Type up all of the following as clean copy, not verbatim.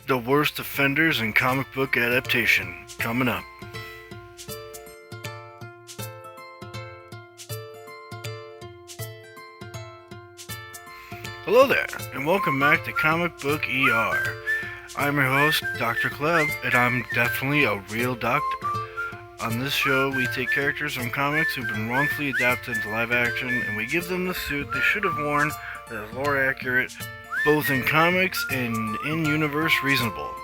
The worst offenders in comic book adaptation. Coming up. Hello there, and welcome back to Comic Book ER. I'm your host, Dr. Kleb, and I'm definitely a real doctor. On this show, we take characters from comics who've been wrongfully adapted into live action, and we give them the suit they should have worn that is lore accurate, both in comics and in-universe reasonable.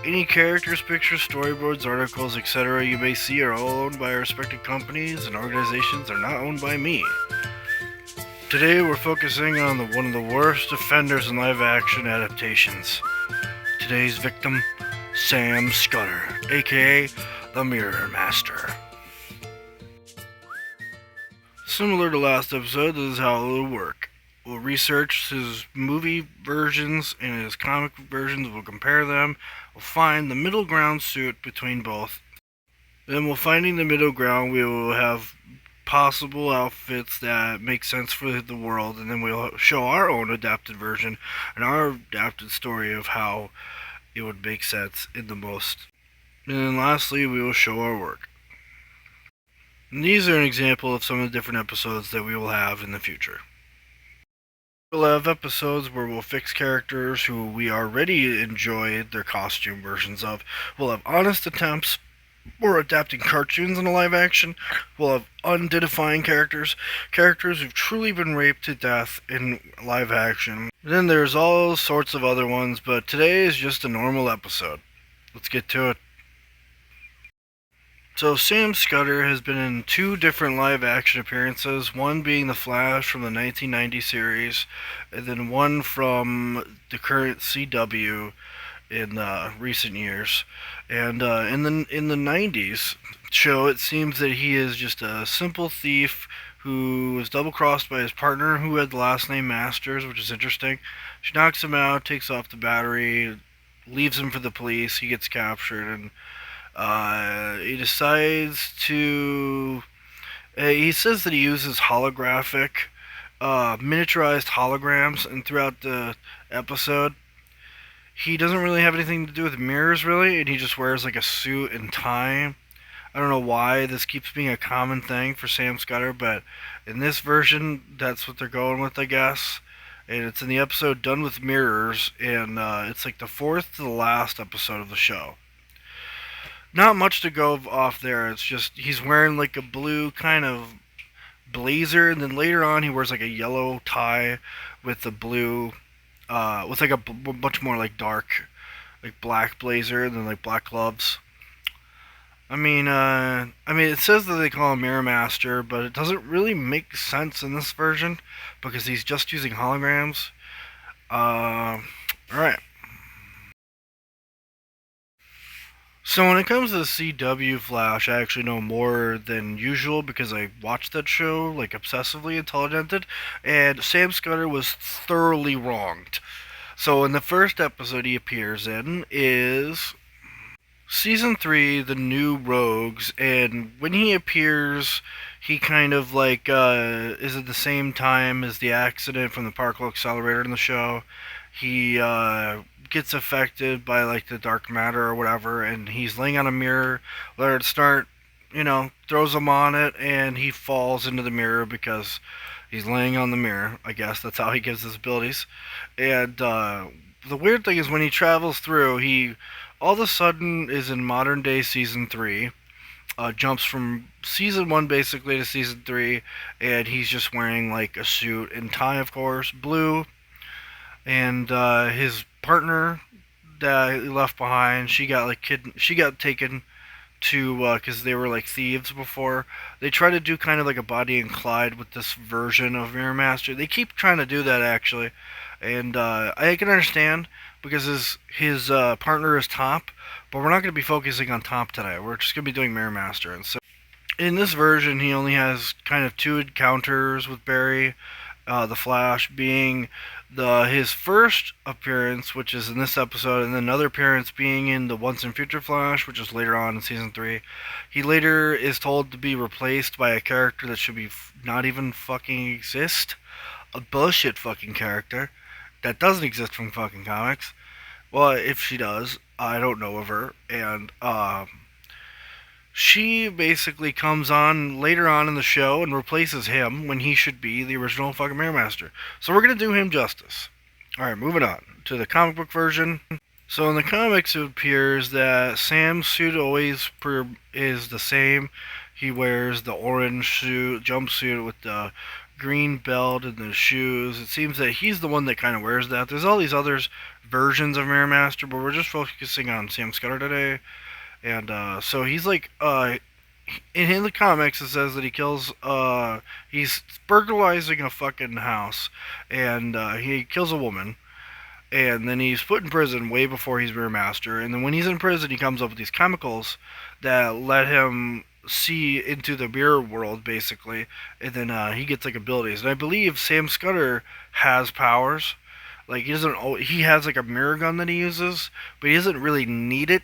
Any characters, pictures, storyboards, articles, etc. you may see are all owned by our respective companies and organizations are not owned by me. Today we're focusing on one of the worst offenders in live action adaptations. Today's victim, Sam Scudder, aka the Mirror Master. Similar to last episode, this is how it'll work. We'll research his movie versions and his comic versions, we'll compare them, we'll find the middle ground suit between both. Then while finding the middle ground, we will have possible outfits that make sense for the world, and then we'll show our own adapted version and our adapted story of how it would make sense in the most. And then lastly, we will show our work. And these are an example of some of the different episodes that we will have in the future. We'll have episodes where we'll fix characters who we already enjoyed their costume versions of. We'll have honest attempts. We're adapting cartoons into live action. We'll have unidifying characters who've truly been raped to death in live action. Then there's all sorts of other ones, but today is just a normal episode. Let's get to it. So Sam Scudder has been in two different live action appearances, one being The Flash from the 1990 series, and then one from the current CW in recent years. And in the 90s show, it seems that he is just a simple thief who was double-crossed by his partner who had the last name Masters, which is interesting. She knocks him out, takes off the battery, leaves him for the police, he gets captured, and he decides to... he says that he uses holographic, miniaturized holograms, and throughout the episode, he doesn't really have anything to do with mirrors, really, and he just wears like a suit and tie. I don't know why this keeps being a common thing for Sam Scudder, but in this version, that's what they're going with, I guess. And it's in the episode Done with Mirrors, and it's like the fourth to the last episode of the show. Not much to go off there, it's just he's wearing like a blue kind of blazer, and then later on he wears like a yellow tie with the blue with like a much more like dark, like black blazer and then like black gloves. I mean, it says that they call him Mirror Master, but it doesn't really make sense in this version because he's just using holograms. Alright. So when it comes to the CW Flash, I actually know more than usual because I watched that show like obsessively until it ended, and Sam Scudder was thoroughly wronged. So in the first episode he appears in is Season 3, The New Rogues, and when he appears, he kind of like is at the same time as the accident from the particle accelerator in the show. He gets affected by like the dark matter or whatever, and he's laying on a mirror. Leonard Start, throws him on it, and he falls into the mirror because he's laying on the mirror. I guess that's how he gives his abilities. And the weird thing is when he travels through, he all of a sudden is in modern day season 3. Jumps from season 1 basically to season 3, and he's just wearing like a suit and tie, of course, blue. And his partner that he left behind, she got taken to because they were like thieves before. They try to do kind of like a Bonnie and Clyde with this version of Mirror Master. They keep trying to do that actually, and I can understand because his partner is Top, but we're not going to be focusing on Top today. We're just going to be doing Mirror Master, and so in this version he only has kind of two encounters with Barry. The Flash being his first appearance, which is in this episode, and then another appearance being in the Once and Future Flash, which is later on in season 3. He later is told to be replaced by a character that should be not even fucking exist. A bullshit fucking character that doesn't exist from fucking comics. Well, if she does, I don't know of her, and she basically comes on later on in the show and replaces him when he should be the original fucking Mirror Master. So we're gonna do him justice. All right, moving on to the comic book version. So in the comics, it appears that Sam's suit always is the same. He wears the orange suit jumpsuit with the green belt and the shoes. It seems that he's the one that kind of wears that. There's all these other versions of Mirror Master, but we're just focusing on Sam Scudder today. And so he's like, in the comics, it says that he's burglarizing a fucking house, and he kills a woman, and then he's put in prison way before he's Mirror Master. And then when he's in prison, he comes up with these chemicals that let him see into the mirror world, basically. And then he gets like abilities. And I believe Sam Scudder has powers. Like he has like a mirror gun that he uses, but he doesn't really need it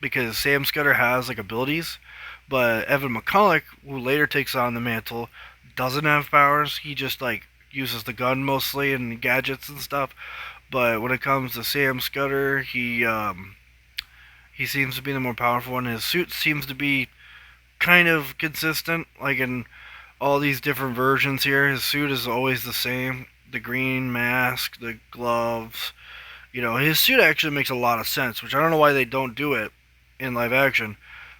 because Sam Scudder has like abilities. But Evan McCulloch, who later takes on the mantle, doesn't have powers. He just like uses the gun mostly and gadgets and stuff. But when it comes to Sam Scudder, he seems to be the more powerful one. His suit seems to be kind of consistent, like in all these different versions here. His suit is always the same: the green mask, the gloves. His suit actually makes a lot of sense, which I don't know why they don't do it in live action,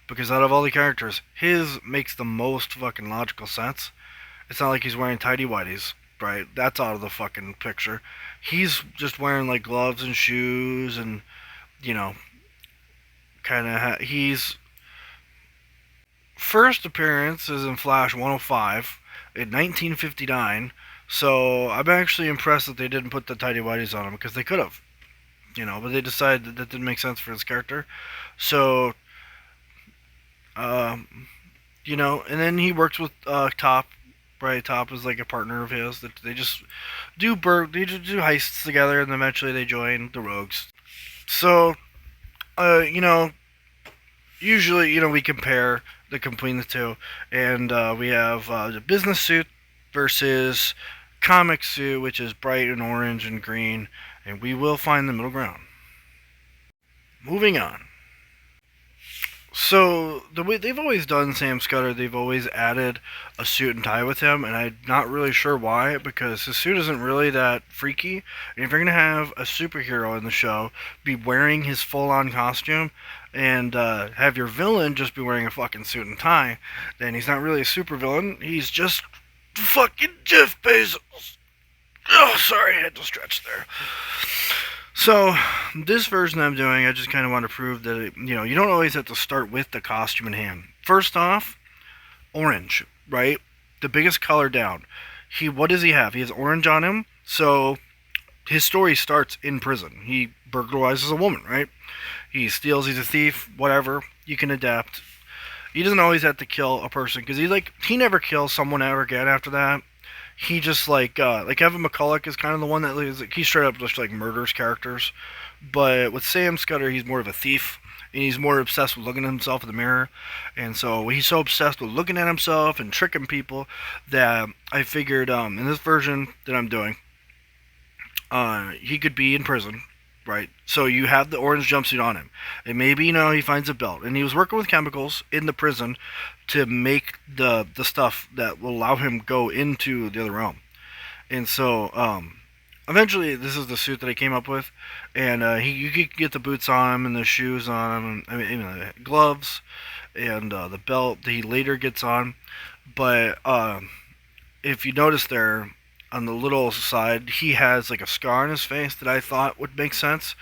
because out of all the characters, his makes the most fucking logical sense. It's not like he's wearing tidy whities, right? That's out of the fucking picture. He's just wearing like gloves and shoes, and you know, he's first appearance is in Flash 105 in 1959. So I'm actually impressed that they didn't put the tidy whities on him, because they could have, but they decided that didn't make sense for his character. So, and then he works with Top. Right, Top is like a partner of his. That they just they just do heists together, and eventually they join the Rogues. So, uh, you know, usually we compare between the two, and we have the business suit versus comic suit, which is bright and orange and green, and we will find the middle ground. Moving on. So the way they've always done Sam Scudder, they've always added a suit and tie with him, and I'm not really sure why, because his suit isn't really that freaky. And if you're gonna have a superhero in the show be wearing his full-on costume, and have your villain just be wearing a fucking suit and tie, then he's not really a supervillain. He's just fucking Jeff Bezos. Oh, sorry, I had to stretch there. So, this version I'm doing, I just kind of want to prove that, you don't always have to start with the costume in hand. First off, orange, right? The biggest color down. What does he have? He has orange on him, so his story starts in prison. He burglarizes a woman, right? He steals, he's a thief, whatever. You can adapt. He doesn't always have to kill a person, because he never kills someone ever again after that. He just like Evan McCulloch is kind of the one that he straight up just like murders characters, but with Sam Scudder he's more of a thief, and he's more obsessed with looking at himself in the mirror, and so he's so obsessed with looking at himself and tricking people that I figured in this version that I'm doing, he could be in prison. Right, so you have the orange jumpsuit on him, and maybe he finds a belt, and he was working with chemicals in the prison to make the stuff that will allow him go into the other realm. And so eventually this is the suit that I came up with, and you could get the boots on him and the shoes on him, and the gloves and the belt that he later gets on. But if you notice there on the little side, he has like a scar on his face that I thought would make sense,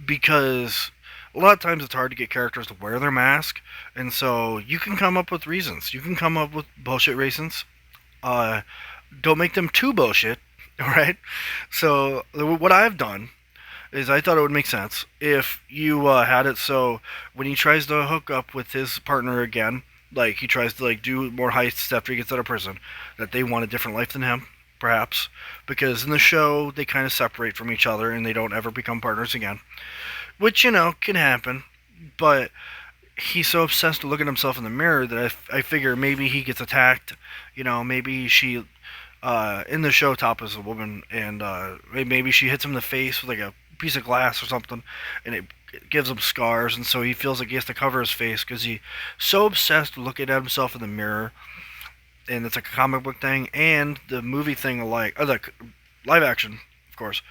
because a lot of times it's hard to get characters to wear their mask, and so you can come up with reasons. You can come up with bullshit reasons. Don't make them too bullshit, alright? So what I've done is I thought it would make sense if you had it so when he tries to hook up with his partner again, like he tries to like do more heists after he gets out of prison, that they want a different life than him. Perhaps, because in the show they kind of separate from each other and they don't ever become partners again, which can happen. But he's so obsessed with looking at himself in the mirror that I figure maybe he gets attacked. Maybe she in the show Top is a woman, and maybe she hits him in the face with like a piece of glass or something, and it gives him scars, and so he feels like he has to cover his face because he's so obsessed with looking at himself in the mirror, and it's like a comic book thing and the movie thing alike, the live action, of course.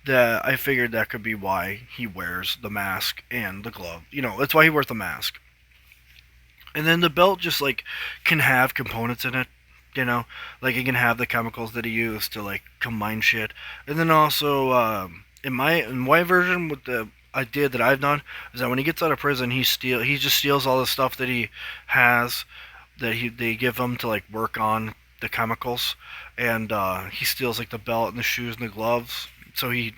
That I figured that could be why he wears the mask and the glove. That's why he wears the mask. And then the belt just like can have components in it, like it can have the chemicals that he used to like combine shit. And then also in my version with the idea that I've done is that when he gets out of prison, he just steals all the stuff that he has that they give him to like work on the chemicals, and he steals like the belt and the shoes and the gloves, so he's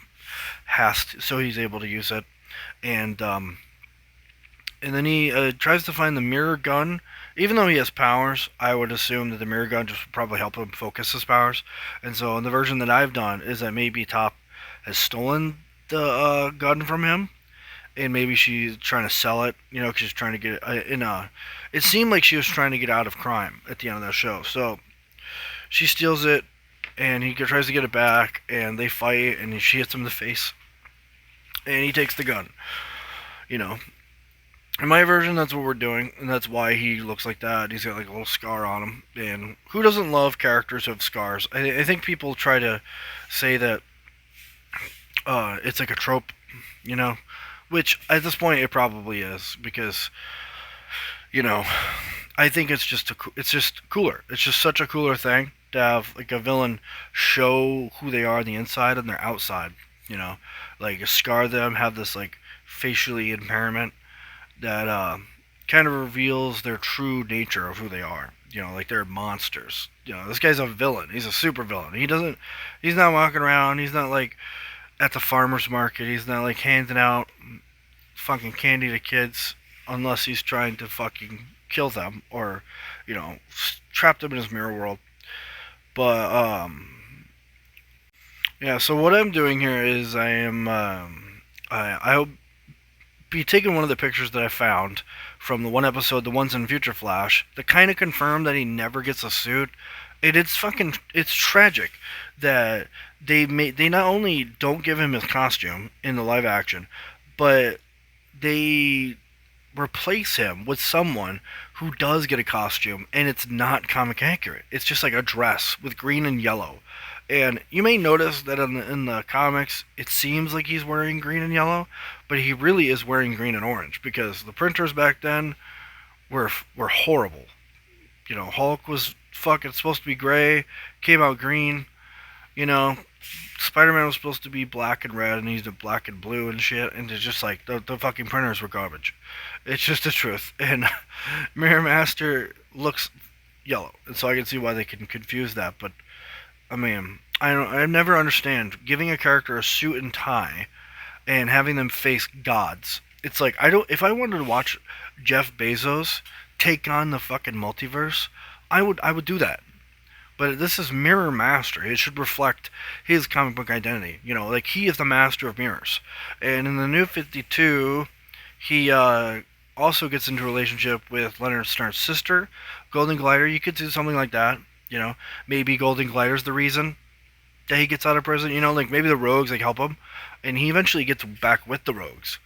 able to use it, and and then he tries to find the mirror gun. Even though he has powers, I would assume that the mirror gun just would probably help him focus his powers. And so, in the version that I've done, is that maybe Top has stolen the gun from him, and maybe she's trying to sell it. Because she's trying to get it in a. It seemed like she was trying to get out of crime at the end of that show. So she steals it, and he tries to get it back, and they fight, and she hits him in the face, and he takes the gun. You know, in my version, that's what we're doing, and that's why he looks like that. He's got like a little scar on him, and who doesn't love characters who have scars? I think people try to say that it's like a trope, you know, which at this point it probably is because you know I think it's just cooler. It's just such a cooler thing to have like a villain show who they are on the inside and their outside. Like scar them, have this like facially impairment that kind of reveals their true nature of who they are. Like they're monsters. This guy's a villain. He's a super villain. He's not walking around. He's not like at the farmer's market. He's not like handing out fucking candy to kids unless he's trying to fucking kill them or, trap them in his mirror world. But, yeah, so what I'm doing here is I'll be taking one of the pictures that I found from the one episode, the ones in Future Flash, that kind of confirm that he never gets a suit. It's tragic that they not only don't give him his costume in the live action, but they replace him with someone who does get a costume, and it's not comic accurate. It's just like a dress with green and yellow. And you may notice that in the comics, it seems like he's wearing green and yellow, but he really is wearing green and orange because the printers back then were horrible. Hulk was fucking supposed to be gray, came out green. You know, Spider-Man was supposed to be black and red, and he's the black and blue and shit. And it's just like the fucking printers were garbage. It's just the truth. And Mirror Master looks yellow, and so I can see why they can confuse that. But I mean, I never understand giving a character a suit and tie and having them face gods. It's like if I wanted to watch Jeff Bezos take on the fucking multiverse, I would do that. But this is Mirror Master. It should reflect his comic book identity. Like he is the master of mirrors. And in the New 52, he also gets into a relationship with Leonard Starr's sister, Golden Glider. You could do something like that. Maybe Golden Glider's the reason that he gets out of prison. Like maybe the Rogues like help him, and he eventually gets back with the Rogues.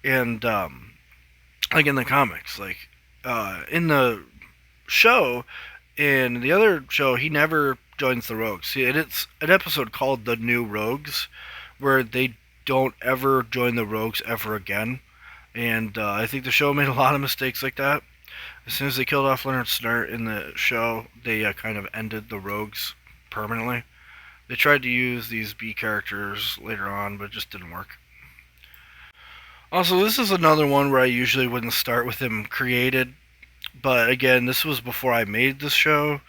And like in the comics, like in the show, in the other show, he never joins the Rogues. See, it's an episode called The New Rogues, where they don't ever join the Rogues ever again. And I think the show made a lot of mistakes like that. As soon as they killed off Leonard Starr in the show, they kind of ended the Rogues permanently. They tried to use these B characters later on, but it just didn't work. Also, this is another one where I usually wouldn't start with him created. But again, this was before I made this show.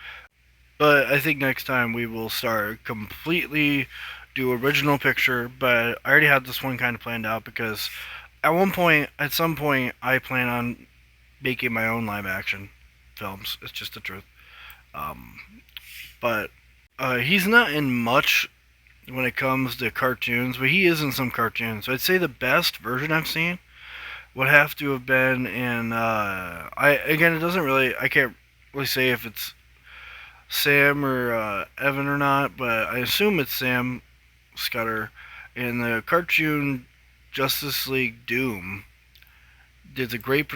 But I think next time we will start completely do original picture. But I already had this one kind of planned out because at some point, I plan on making my own live action films. It's just the truth. But he's not in much when it comes to cartoons, but he is in some cartoons. So I'd say the best version I've seen would have to have been in I can't really say if it's Sam or Evan or not, but I assume it's Sam Scudder, In the cartoon Justice League Doom, there's a great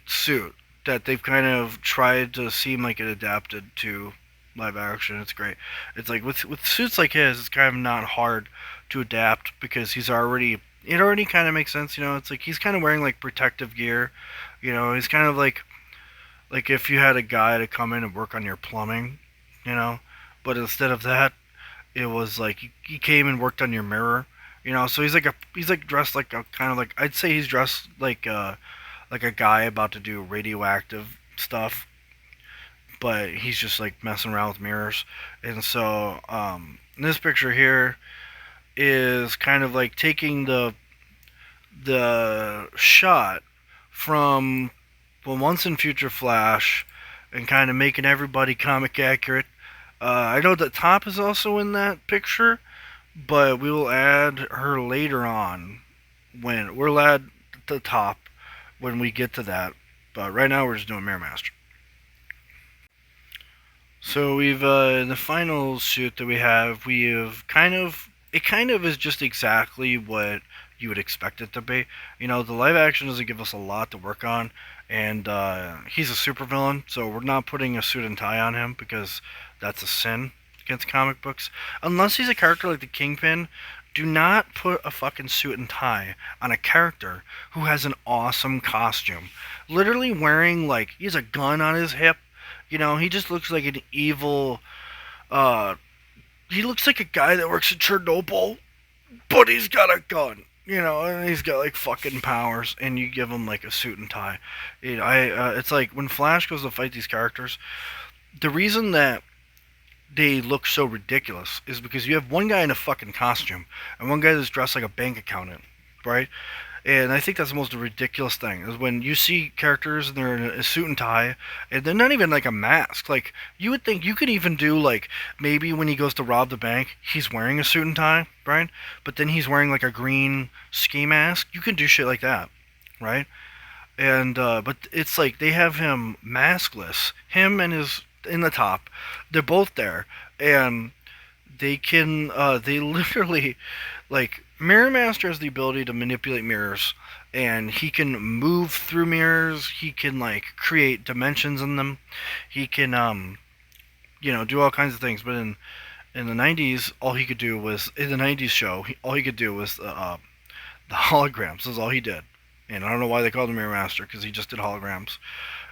suit that they've kind of tried to seem like it adapted to live action. It's great. It's like with suits like his, it's kind of not hard to adapt because it already kind of makes sense. It's like he's kind of wearing like protective gear. He's kind of like if you had a guy to come in and work on your plumbing, you know, but instead of that, it was like he came and worked on your mirror. So he's like dressed like a kind of like I'd say he's dressed like a guy about to do radioactive stuff, but he's just like messing around with mirrors. And so this picture here is kind of like taking the shot from Once and Future Flash and kind of making everybody comic accurate. I know that Top is also in that picture, but we will add her later on when we'll add the Top when we get to that. But right now we're just doing Mirror Master. So we've in the final suit that we have kind of is just exactly what you would expect it to be. The live action doesn't give us a lot to work on, and he's a supervillain, so we're not putting a suit and tie on him because that's a sin against comic books. Unless he's a character like the Kingpin, do not put a fucking suit and tie on a character who has an awesome costume. Literally wearing like he has a gun on his hip. He just looks like an evil. Uh, he looks like a guy that works at Chernobyl, but he's got a gun. And he's got like fucking powers, and you give him like a suit and tie. It's like when Flash goes to fight these characters, the reason that they look so ridiculous is because you have one guy in a fucking costume and one guy that's dressed like a bank accountant, right? And I think that's the most ridiculous thing is when you see characters and they're in a suit and tie, and they're not even like a mask. Like you would think you could even do like maybe when he goes to rob the bank, he's wearing a suit and tie, right? But then he's wearing like a green ski mask. You can do shit like that, right? And but it's like they have him maskless, him and his in the Top. They're both there, and they literally like Mirror Master has the ability to manipulate mirrors, and he can move through mirrors. He can like create dimensions in them. He can do all kinds of things. But in the '90s, all he could do was in the '90s show. All he could do was the holograms. That's all he did. And I don't know why they called him Mirror Master because he just did holograms.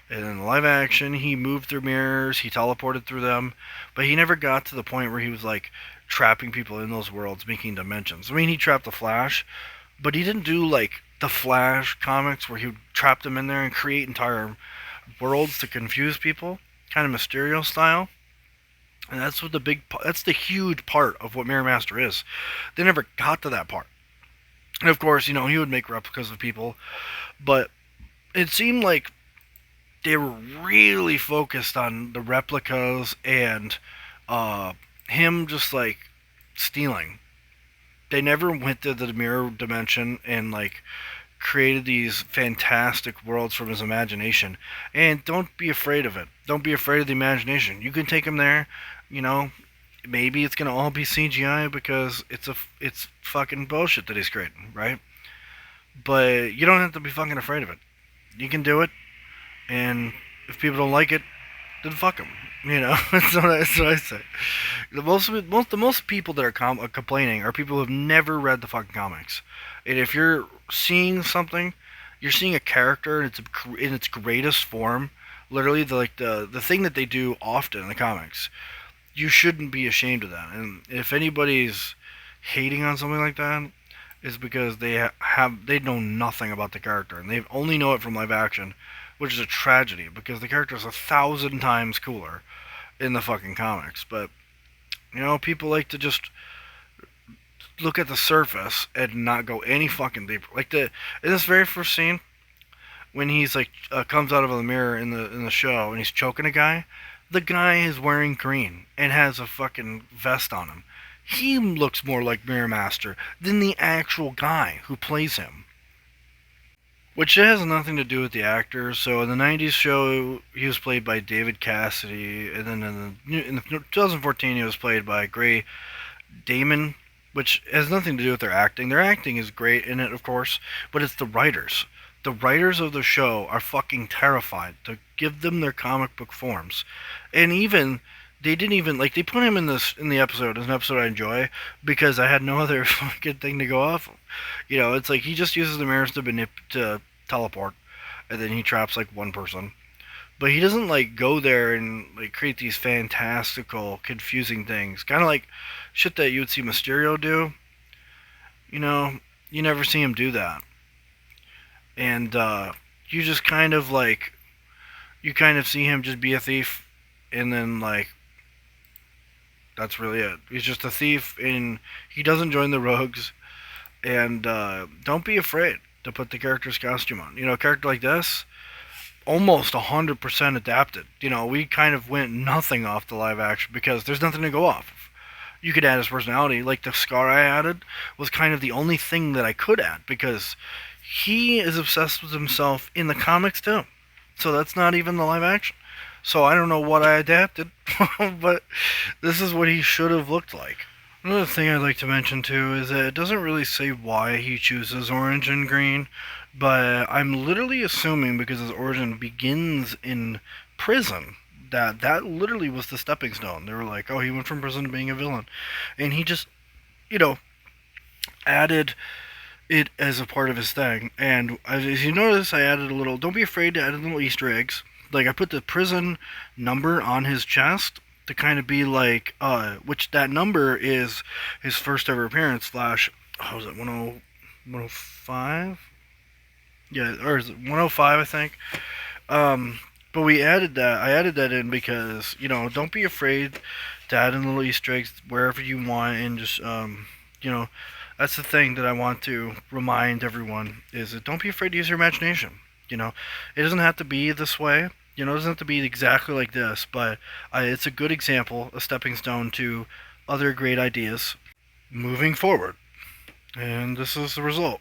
And in the live action, he moved through mirrors, he teleported through them, but he never got to the point where he was like trapping people in those worlds, making dimensions. I mean, he trapped the Flash, but he didn't do like the Flash comics where he would trap them in there and create entire worlds to confuse people, kind of Mysterio style. And that's the huge part of what Mirror Master is. They never got to that part. And of course, he would make replicas of people, but it seemed like they were really focused on the replicas and him just like stealing. They never went to the mirror dimension and like created these fantastic worlds from his imagination. And don't be afraid of it. Don't be afraid of the imagination. You can take him there, maybe it's gonna all be CGI because it's fucking bullshit that he's creating, right? But you don't have to be fucking afraid of it. You can do it, and if people don't like it, then fuck them. That's what I say. The most people that are complaining are people who have never read the fucking comics. And if you're seeing something, you're seeing a character in its greatest form. Literally, the thing that they do often in the comics. You shouldn't be ashamed of that. And if anybody's hating on something like that, it's because they know nothing about the character and they only know it from live action, which is a tragedy because the character is 1,000 times cooler in the fucking comics. But people like to just look at the surface and not go any fucking deeper. Like in this very first scene, when he's like comes out of the mirror in the show and he's choking a guy, the guy is wearing green and has a fucking vest on him. He looks more like Mirror Master than the actual guy who plays him. Which has nothing to do with the actor. So in the '90s show, he was played by David Cassidy, and then in the 2014, he was played by Gray Damon, which has nothing to do with their acting. Their acting is great in it, of course, but it's the writers. The writers of the show are fucking terrified to give them their comic book forms, and even they didn't even like they put him in the episode as an episode I enjoy because I had no other fucking thing to go off of. You know, it's like he just uses the mirrors to teleport, and then he traps like one person. But he doesn't like go there and like create these fantastical, confusing things. Kind of like shit that you would see Mysterio do. You know, you never see him do that, and you just kind of like you kind of see him just be a thief, and then like that's really it. He's just a thief, and he doesn't join the rogues. And don't be afraid to put the character's costume on. You know, a character like this, almost 100% adapted. You know, we kind of went nothing off the live action because there's nothing to go off of. You could add his personality. Like the scar I added was kind of the only thing that I could add because he is obsessed with himself in the comics too. So that's not even the live action. So I don't know what I adapted, but this is what he should have looked like. Another thing I'd like to mention too is that it doesn't really say why he chooses orange and green, but I'm literally assuming because his origin begins in prison that literally was the stepping stone. They were like, oh, he went from prison to being a villain, and he just, you know, added it as a part of his thing. And as you notice, I added a little. Don't be afraid to add little Easter eggs. Like I put the prison number on his chest to kind of be like, which that number is his first ever appearance. Flash, how was it 105? Yeah, or is it 105? I think. But we added that. I added that in because don't be afraid to add in little Easter eggs wherever you want, and just you know, that's the thing that I want to remind everyone is that don't be afraid to use your imagination. It doesn't have to be this way. It doesn't have to be exactly like this, but it's a good example, a stepping stone to other great ideas moving forward. And this is the result.